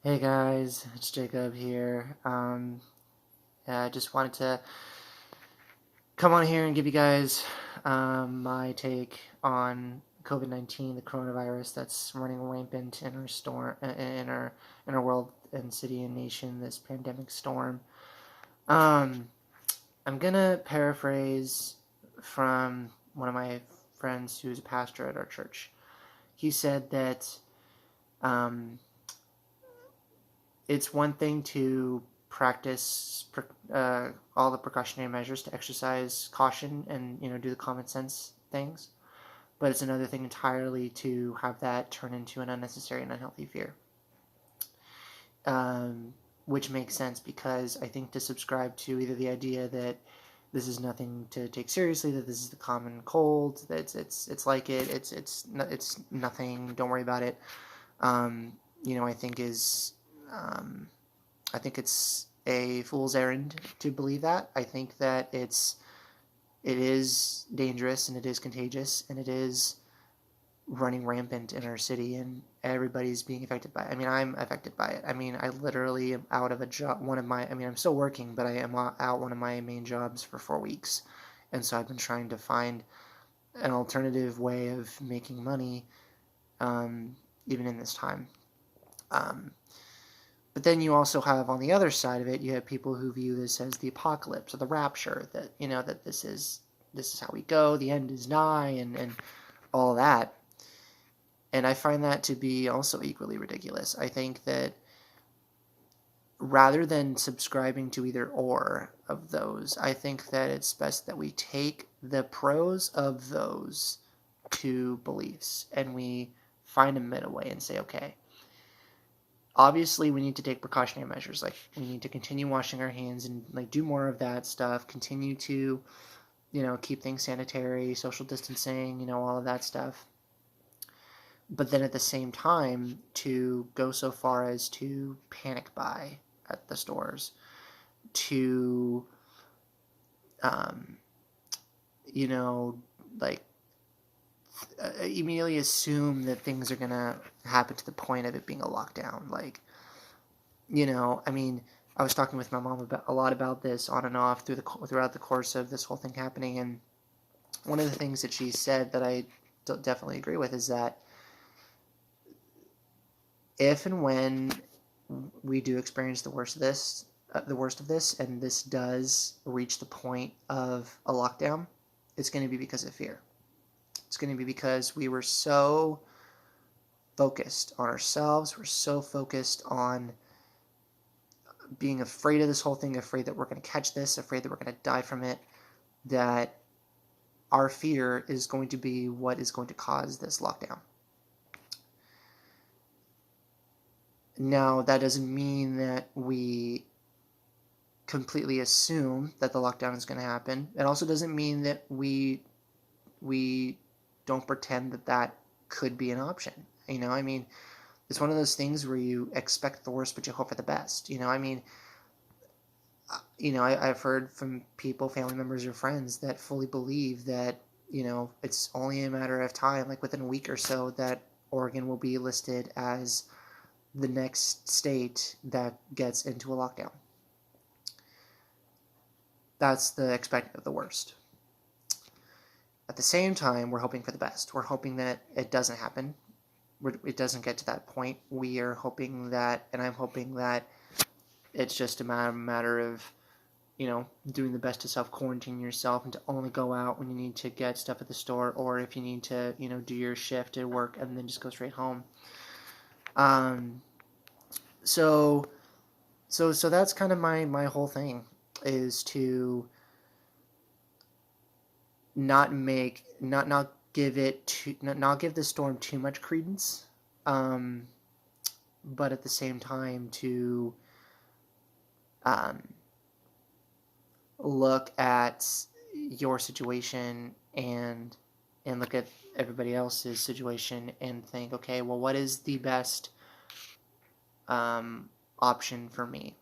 Hey guys, it's Jacob here. I just wanted to come on here and give you guys my take on COVID-19, the coronavirus that's running rampant in our in our world and city and nation. This pandemic storm. Um, I'm gonna paraphrase from one of my friends who's a pastor at our church. He said that um, it's one thing to practice all the precautionary measures, to exercise caution and do the common sense things, but it's another thing entirely to have that turn into an unnecessary and unhealthy fear. Which makes sense, because I think to subscribe to either the idea that this is nothing to take seriously, that this is the common cold, that it's like it's nothing, don't worry about it. I think is I think it's a fool's errand to believe that. I think that it is dangerous, and it is contagious, and it is running rampant in our city, and everybody's being affected by it. I mean, I'm affected by it. I mean, I literally am out of a job. I'm still working, but I am out one of my main jobs for 4 weeks. And so I've been trying to find an alternative way of making money, even in this time. But then you also have, on the other side of it, you have people who view this as the apocalypse or the rapture, that that this is how we go, the end is nigh, and all that. And I find that to be also equally ridiculous. I think that rather than subscribing to either or of those, I think that it's best that we take the pros of those two beliefs and we find a middle way and say, okay, obviously we need to take precautionary measures. Like, we need to continue washing our hands and do more of that stuff, continue to keep things sanitary, social distancing, all of that stuff. But then at the same time, to go so far as to panic buy at the stores, to immediately assume that things are gonna happen to the point of it being a lockdown. I mean, I was talking with my mom a lot about this on and off throughout the course of this whole thing happening, and one of the things that she said that I definitely agree with is that if and when we do experience the worst of this, and this does reach the point of a lockdown, it's going to be because of fear. It's going to be because we were so focused on ourselves, we're so focused on being afraid of this whole thing, afraid that we're going to catch this, afraid that we're going to die from it, that our fear is going to be what is going to cause this lockdown. Now, that doesn't mean that we completely assume that the lockdown is going to happen. It also doesn't mean that we don't pretend that that could be an option. I mean, it's one of those things where you expect the worst, but you hope for the best. I mean, I've heard from people, family members or friends, that fully believe that, it's only a matter of time, like within a week or so, that Oregon will be listed as the next state that gets into a lockdown. That's the expected of the worst. At the same time, we're hoping for the best. We're hoping that it doesn't happen. It doesn't get to that point. We are hoping that, and I'm hoping that it's just a matter of, doing the best to self-quarantine yourself and to only go out when you need to get stuff at the store, or if you need to, do your shift at work and then just go straight home. So that's kind of my whole thing, is to not give the storm too much credence, but at the same time to look at your situation and look at everybody else's situation and think, okay, well, what is the best option for me?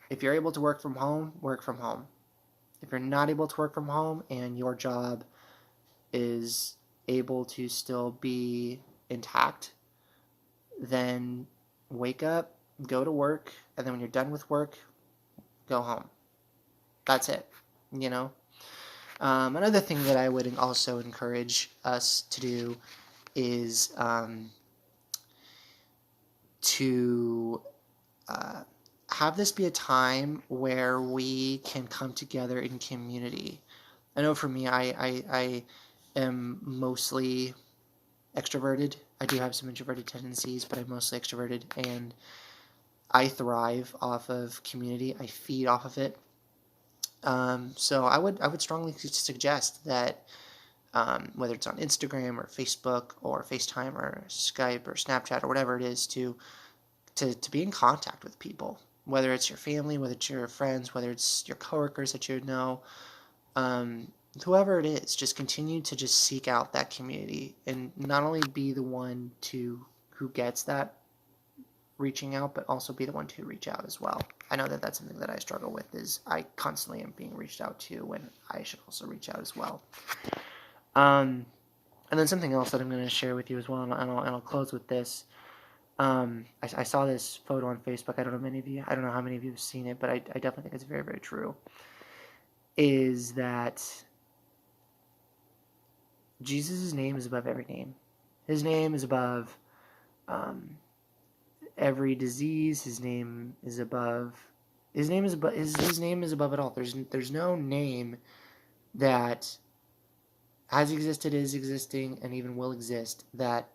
If you're able to work from home, work from home. If you're not able to work from home and your job is able to still be intact, then wake up, go to work, and then when you're done with work, go home. That's it, you know? Another thing that I would also encourage us to do is to have this be a time where we can come together in community. I know for me, I am mostly extroverted. I do have some introverted tendencies, but I'm mostly extroverted, and I thrive off of community. I feed off of it. So I would strongly suggest that whether it's on Instagram or Facebook or FaceTime or Skype or Snapchat or whatever it is, to be in contact with people, whether it's your family, whether it's your friends, whether it's your coworkers that you know, whoever it is, just continue to just seek out that community and not only be the one who gets that reaching out, but also be the one to reach out as well. I know that that's something that I struggle with, is I constantly am being reached out to when I should also reach out as well. And then something else that I'm going to share with you as well, and I'll close with this. I saw this photo on Facebook. I don't know how many of you have seen it, but I definitely think it's very, very true. Is that Jesus' name is above every name. His name is above every disease. His name is above his name is above it all. There's no name that has existed, is existing, and even will exist that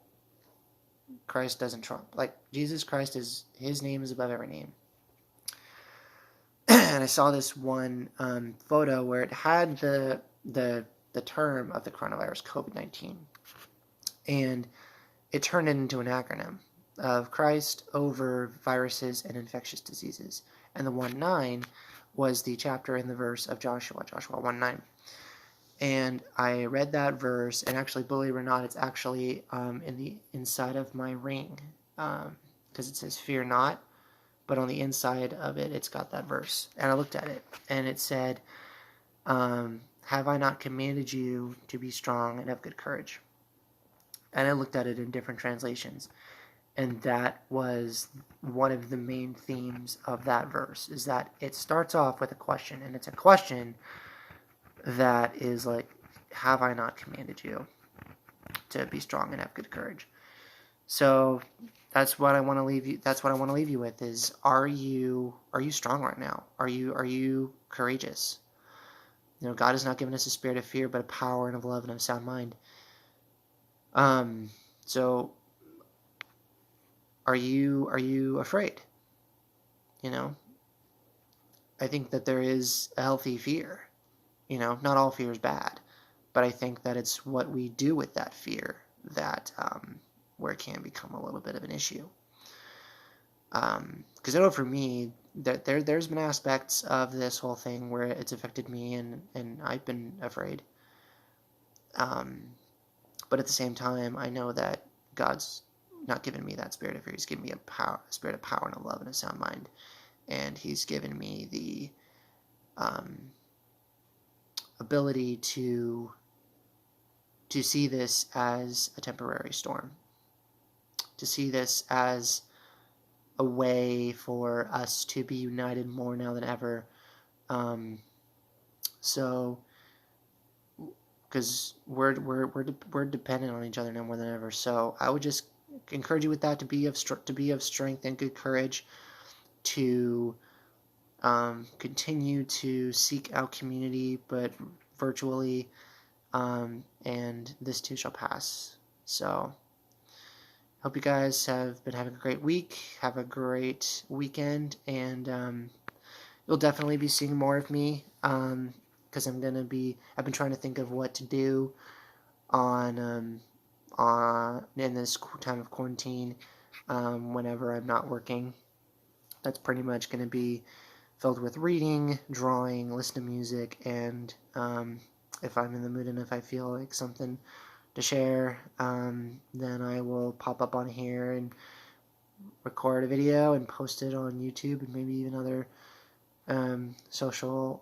Christ doesn't trump. Like, Jesus Christ, his name is above every name. And I saw this one photo where it had the term of the coronavirus, COVID-19, and it turned it into an acronym of Christ over viruses and infectious diseases. And the 1:9 was the chapter and the verse of Joshua 1:9. And I read that verse, and actually, believe it or not, it's actually in the inside of my ring, because it says "Fear not," but on the inside of it, it's got that verse. And I looked at it, and it said, "Have I not commanded you to be strong and have good courage?" And I looked at it in different translations, and that was one of the main themes of that verse, is that it starts off with a question, and it's a question that is like, have I not commanded you to be strong and have good courage? So that's what I want to leave you. That's what I want to leave you with, is, are you strong right now? Are you courageous? You know, God has not given us a spirit of fear, but a power and of love and of sound mind. So are you afraid? You know, I think that there is a healthy fear. You know, not all fear is bad, but I think that it's what we do with that fear that where it can become a little bit of an issue. Because I know for me that there's been aspects of this whole thing where it's affected me, and I've been afraid. But at the same time, I know that God's not given me that spirit of fear. He's given me a spirit of power and of love and a sound mind, and He's given me the ability to see this as a temporary storm, to see this as a way for us to be united more now than ever. So, because we're dependent on each other now more than ever. So I would just encourage you with that, to be of strength and good courage, to continue to seek out community, but virtually, and this too shall pass. So hope you guys have been having a great week, have a great weekend, and you'll definitely be seeing more of me, because I've been trying to think of what to do on in this time of quarantine, whenever I'm not working. That's pretty much going to be filled with reading, drawing, listening to music, and if I'm in the mood and if I feel like something to share, then I will pop up on here and record a video and post it on YouTube and maybe even other social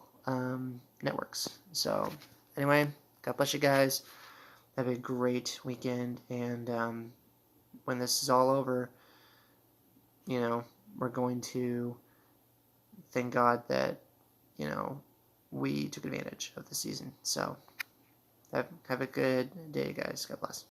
networks. So anyway, God bless you guys. Have a great weekend, and when this is all over, you know, we're going to thank God that, you know, we took advantage of the season. So have a good day, guys. God bless.